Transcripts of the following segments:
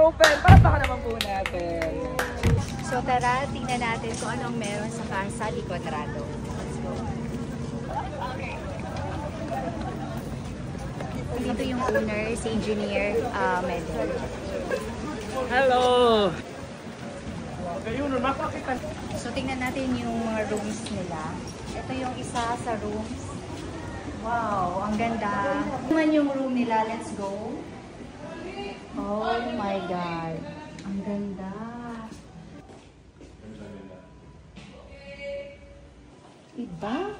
open. Palakpakan naman po natin. So tara, tingnan natin kung anong meron sa Casa Di Cuadrado. Let's go. Dito yung owner, si Engineer Medel. Hello! So tingnan natin yung mga rooms nila. Ito yung isa sa rooms. Wow, ang ganda. Tingnan yung room nila. Let's go. Oh my God. Ang ganda. Iba?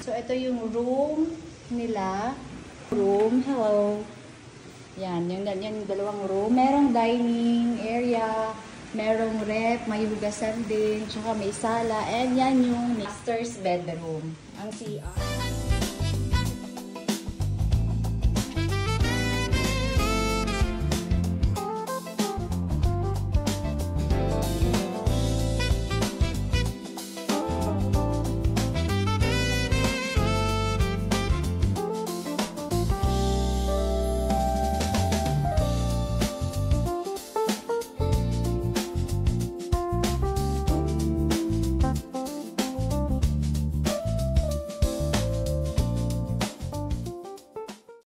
So, ito yung room nila. Room, hello. Yan, yung dalawang room. Merong dining area, merong rep, may hugasan din, tsaka may sala. And yan yung master's bedroom. Ang CR.